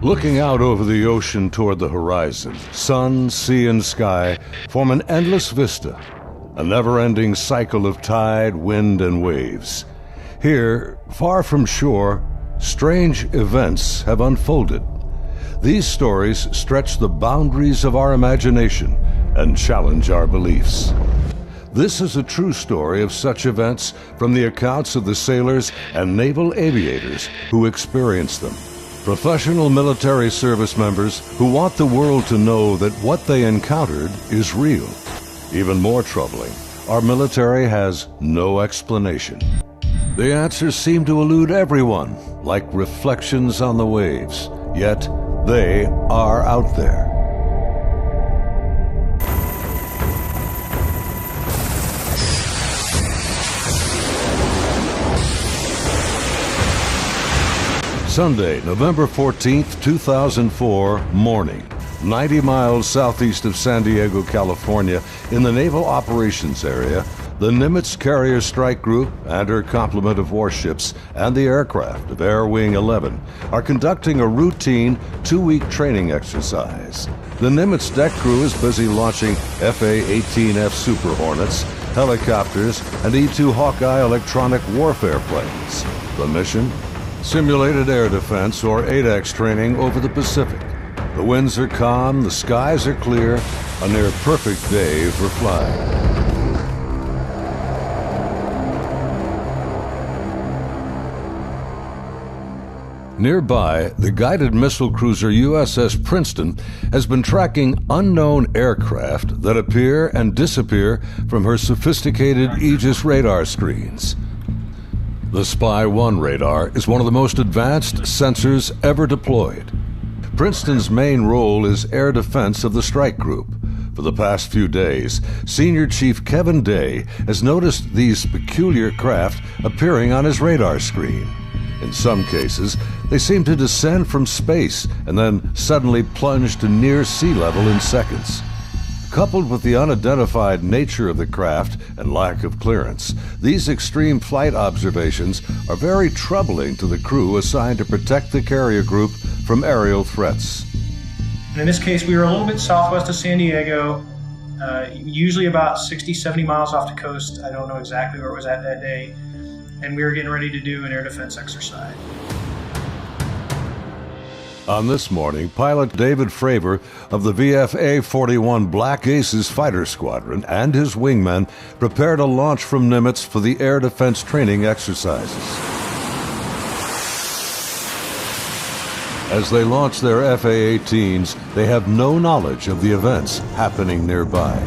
Looking out over the ocean toward the horizon, sun, sea, and sky form an endless vista, a never-ending cycle of tide, wind, and waves. Here, far from shore, strange events have unfolded. These stories stretch the boundaries of our imagination and challenge our beliefs. This is a true story of such events from the accounts of the sailors and naval aviators who experienced them. Professional military service members who want the world to know that what they encountered is real. Even more troubling, our military has no explanation. The answers seem to elude everyone, like reflections on the waves, yet they are out there. Sunday, November 14th, 2004, morning, 90 miles southeast of San Diego, California, in the Naval Operations Area, the NIMITZ Carrier Strike Group and her complement of warships and the aircraft of Air Wing 11 are conducting a routine 2-week training exercise. The NIMITZ deck crew is busy launching FA-18F Super Hornets, helicopters, and E-2 Hawkeye electronic warfare planes. The mission? Simulated air defense, or ADAX training over the Pacific. The winds are calm, the skies are clear, a near-perfect day for flying. Nearby, the guided missile cruiser USS Princeton has been tracking unknown aircraft that appear and disappear from her sophisticated Aegis radar screens. The Spy-1 radar is one of the most advanced sensors ever deployed. Princeton's main role is air defense of the strike group. For the past few days, Senior Chief Kevin Day has noticed these peculiar craft appearing on his radar screen. In some cases, they seem to descend from space and then suddenly plunge to near sea level in seconds. Coupled with the unidentified nature of the craft and lack of clearance, these extreme flight observations are very troubling to the crew assigned to protect the carrier group from aerial threats. In this case, we were a little bit southwest of San Diego, usually about 60, 70 miles off the coast. I don't know exactly where it was at that day. And we were getting ready to do an air defense exercise. On this morning, pilot David Fravor of the VFA-41 Black Aces Fighter Squadron and his wingmen prepared a launch from Nimitz for the air defense training exercises. As they launch their FA-18s, they have no knowledge of the events happening nearby.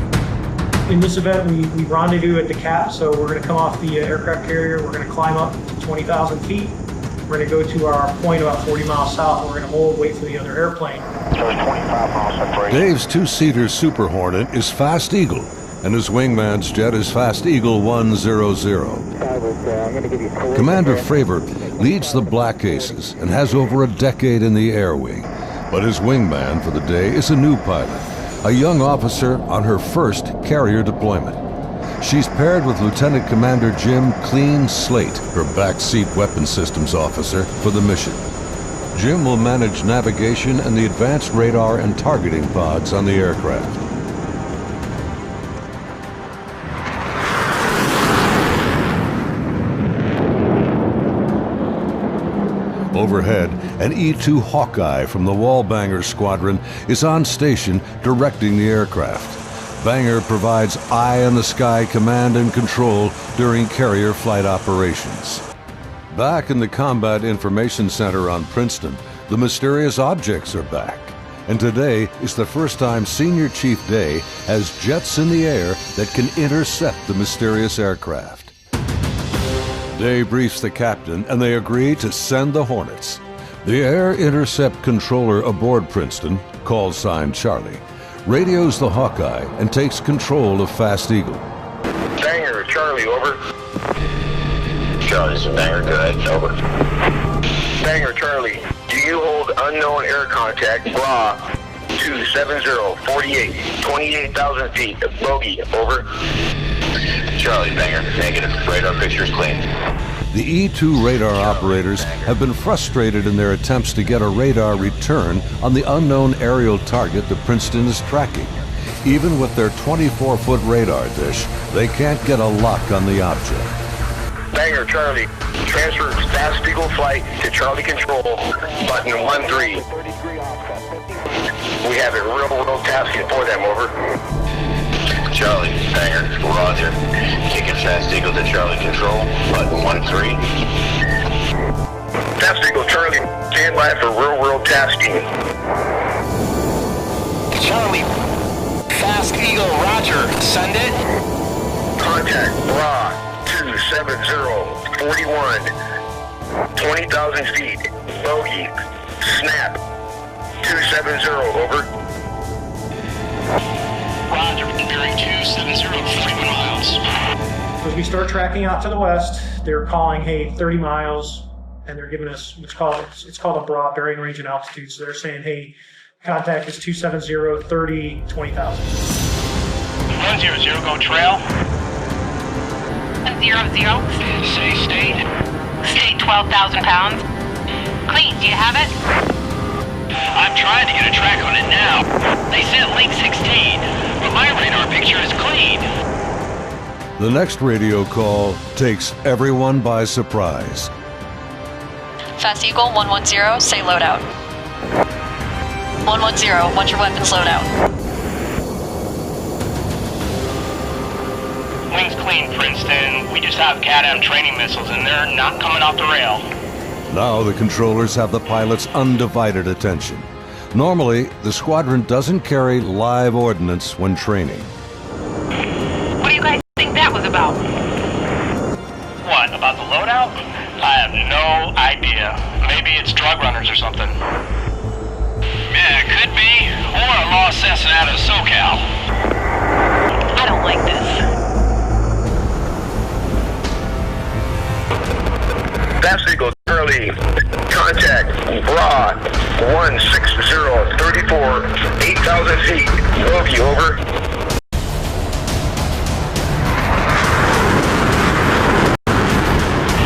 In this event, we rendezvous at the cap, so we're going to come off the aircraft carrier, we're going to climb up to 20,000 feet. We're going to go to our point about 40 miles south, and we're going to hold, wait for the other airplane. Dave's 2-seater Super Hornet is Fast Eagle, and his wingman's jet is Fast Eagle 100. Commander Fravor leads the Black Aces and has over a decade in the air wing, but his wingman for the day is a new pilot, a young officer on her first carrier deployment. She's paired with Lieutenant Commander Jim Clean Slate, her backseat weapons systems officer, for the mission. Jim will manage navigation and the advanced radar and targeting pods on the aircraft. Overhead, an E-2 Hawkeye from the Wallbanger Squadron is on station directing the aircraft. Banger provides eye-in-the-sky command and control during carrier flight operations. Back in the Combat Information Center on Princeton, the mysterious objects are back. And today is the first time Senior Chief Day has jets in the air that can intercept the mysterious aircraft. Day briefs the captain, and they agree to send the Hornets. The Air Intercept Controller aboard Princeton, call sign Charlie, radios the Hawkeye and takes control of Fast Eagle. Banger, Charlie, over. Charlie, this is Banger, go ahead, over. Banger, Charlie, do you hold unknown air contact, blah, 270, 48, 28,000 feet, bogey, over. Charlie, Banger, negative, radar picture's clean. The E-2 radar operators have been frustrated in their attempts to get a radar return on the unknown aerial target that Princeton is tracking. Even with their 24-foot radar dish, they can't get a lock on the object. Banger Charlie, transfer Fast Eagle flight to Charlie Control, button 13. We have a real tasking for them, over. Charlie, Banger, roger. Taking Fast Eagle to Charlie Control, button 13. Fast Eagle Charlie, stand by for real tasking. Charlie, Fast Eagle, roger. Send it. Contact Bra 27041. 20,000 feet. Bogey. Snap. 270, over. Roger, bearing 270, 41 miles. As we start tracking out to the west, they're calling, hey, 30 miles, and they're giving us it's called a broad bearing range and altitude. So they're saying, hey, contact is 270, 30, 20,000. 100, go trail. 00. Say state. State 12,000 pounds. Clean, do you have it? I'm trying to get a track on it now. They said link 16, but my radar picture is clean. The next radio call takes everyone by surprise. Fast Eagle 110, say loadout. 110, what's your weapons loadout? Wings clean, Princeton. We just have CADAM training missiles, and they're not coming off the rail. Now the controllers have the pilot's undivided attention. Normally, the squadron doesn't carry live ordnance when training. What do you guys think that was about? What, about the loadout? I have no idea. Maybe it's drug runners or something. Yeah, it could be. Or a lost assassin out of SoCal. I don't like this. Fast Eagle Charlie, contact Bra 16034, 8,000 feet. Bogey, over.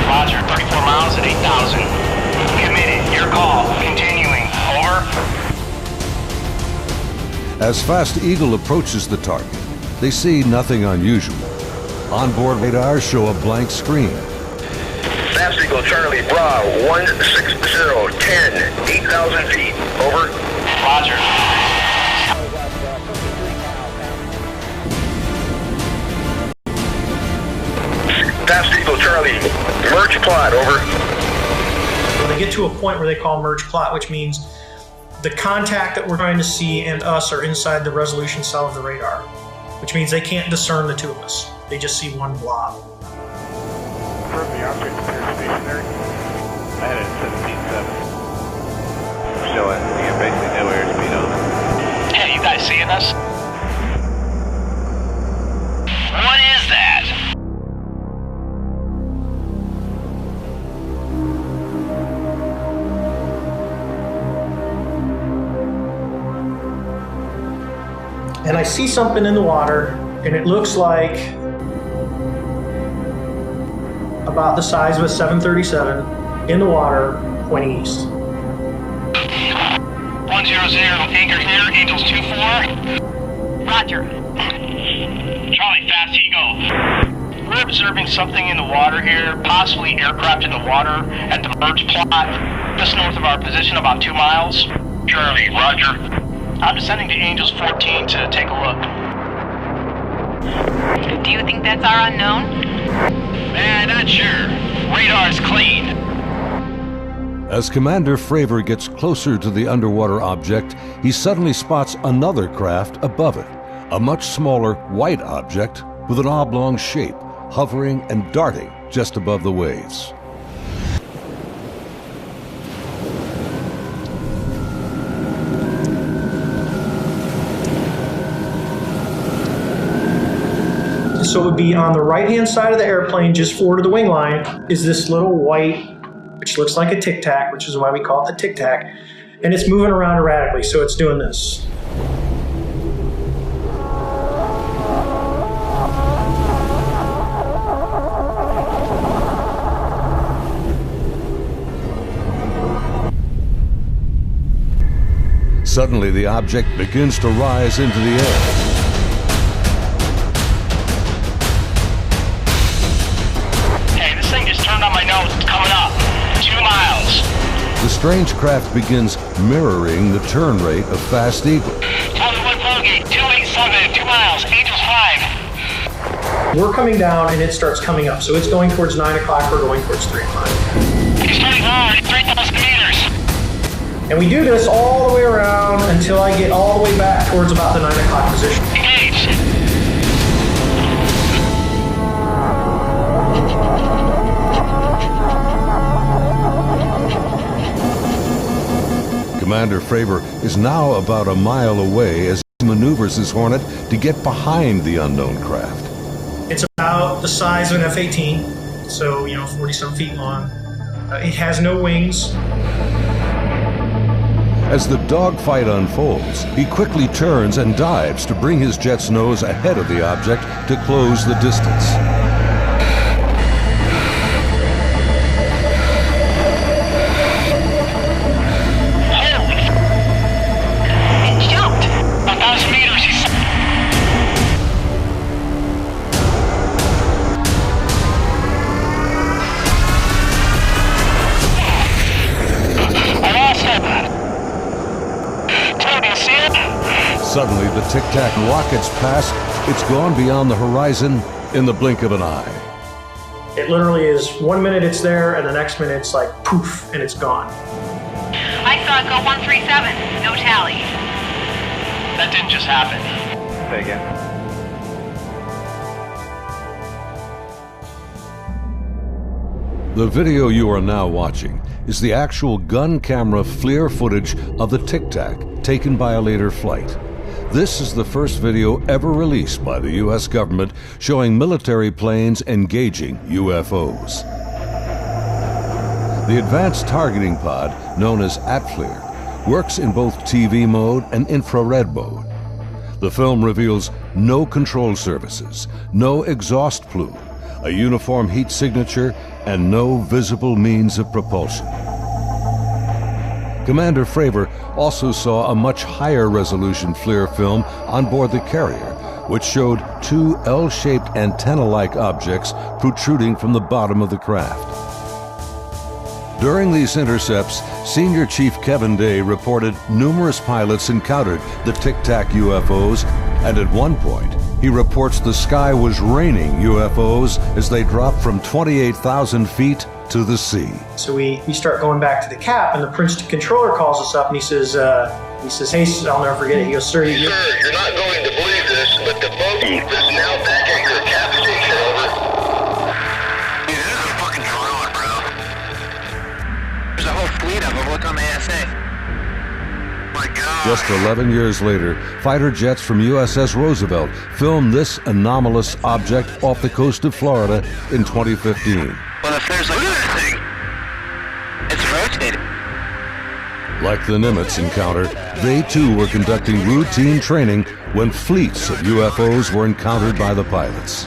Roger, 34 miles at 8,000. Committed, your call. Continuing, over. As Fast Eagle approaches the target, they see nothing unusual. Onboard radars show a blank screen. Fast Eagle Charlie, Bra 160, 10, 8,000 feet. Over. Roger. Fast Eagle Charlie, merge plot, over. So they get to a point where they call merge plot, which means the contact that we're trying to see and us are inside the resolution cell of the radar, which means they can't discern the two of us. They just see one blob. The object appears stationary. I had it at 17.7. Showing, you get basically no airspeed on it. Hey, you guys seeing us? What is that? And I see something in the water, and it looks like about the size of a 737 in the water, pointing east. 100, anchor here, Angels 24. Roger. Charlie, Fast Eagle. We're observing something in the water here, possibly aircraft in the water at the merge plot, just north of our position, about 2 miles. Charlie, roger. I'm descending to Angels 14 to take a look. Do you think that's our unknown? Not sure. Radar's clean. As Commander Fravor gets closer to the underwater object, he suddenly spots another craft above it, a much smaller white object with an oblong shape, hovering and darting just above the waves. So it would be on the right-hand side of the airplane, just forward of the wing line, is this little white, which looks like a Tic Tac, which is why we call it the Tic Tac, and it's moving around erratically, so it's doing this. Suddenly, the object begins to rise into the air. Hey, this thing just turned on my nose. It's coming up. 2 miles. The strange craft begins mirroring the turn rate of Fast Eagle. Hollywood bogey, 287, 2 miles, Angels 5. We're coming down and it starts coming up. So it's going towards 9 o'clock, we're going towards 3 o'clock. It's starting hard, 3,000 meters. And we do this all the way around until I get all the way back towards about the 9 o'clock position. Engage. Commander Fravor is now about a mile away as he maneuvers his Hornet to get behind the unknown craft. It's about the size of an F-18, so, 40-some feet long. It has no wings. As the dogfight unfolds, he quickly turns and dives to bring his jet's nose ahead of the object to close the distance. It jumped. 1,000 meters, he's... I lost it. Tony, you see it? Suddenly, the tic-tac rockets past. It's gone beyond the horizon in the blink of an eye. It literally is 1 minute it's there, and the next minute it's like poof, and it's gone. I saw it go 137. No tally. That didn't just happen. Say again. The video you are now watching is the actual gun camera FLIR footage of the Tic Tac taken by a later flight. This is the first video ever released by the U.S. government showing military planes engaging UFOs. The advanced targeting pod, known as ATFLIR, works in both TV mode and infrared mode. The film reveals no control surfaces, no exhaust plume, a uniform heat signature, and no visible means of propulsion. Commander Fravor also saw a much higher resolution FLIR film on board the carrier, which showed 2 L-shaped antenna-like objects protruding from the bottom of the craft. During these intercepts, Senior Chief Kevin Day reported numerous pilots encountered the Tic Tac UFOs, and at one point, he reports the sky was raining UFOs as they dropped from 28,000 feet to the sea. So we start going back to the cap, and the Princeton controller calls us up, and he says, hey, I'll never forget it. He goes, sir, Sir, you're not going to believe this, but the bogey is now back at your cap station, over. Dude, this is a fucking drone, bro. There's a whole fleet of them. Look on the ASA. My God. Just 11 years later, fighter jets from USS Roosevelt filmed this anomalous object off the coast of Florida in 2015. Well, if there's like that thing, it's rotating. Like the Nimitz encounter, they too were conducting routine training when fleets of UFOs were encountered by the pilots.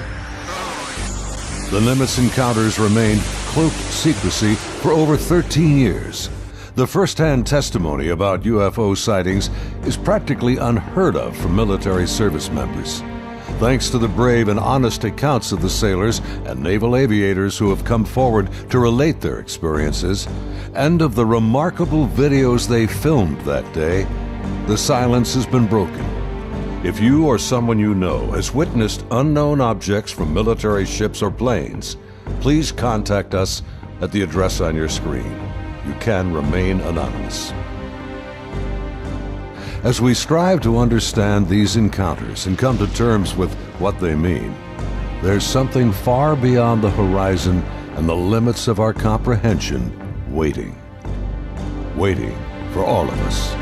The Nimitz encounters remained cloaked secrecy for over 13 years. The first-hand testimony about UFO sightings is practically unheard of from military service members. Thanks to the brave and honest accounts of the sailors and naval aviators who have come forward to relate their experiences, and of the remarkable videos they filmed that day, the silence has been broken. If you or someone you know has witnessed unknown objects from military ships or planes, please contact us at the address on your screen. You can remain anonymous. As we strive to understand these encounters and come to terms with what they mean, there's something far beyond the horizon and the limits of our comprehension waiting for all of us.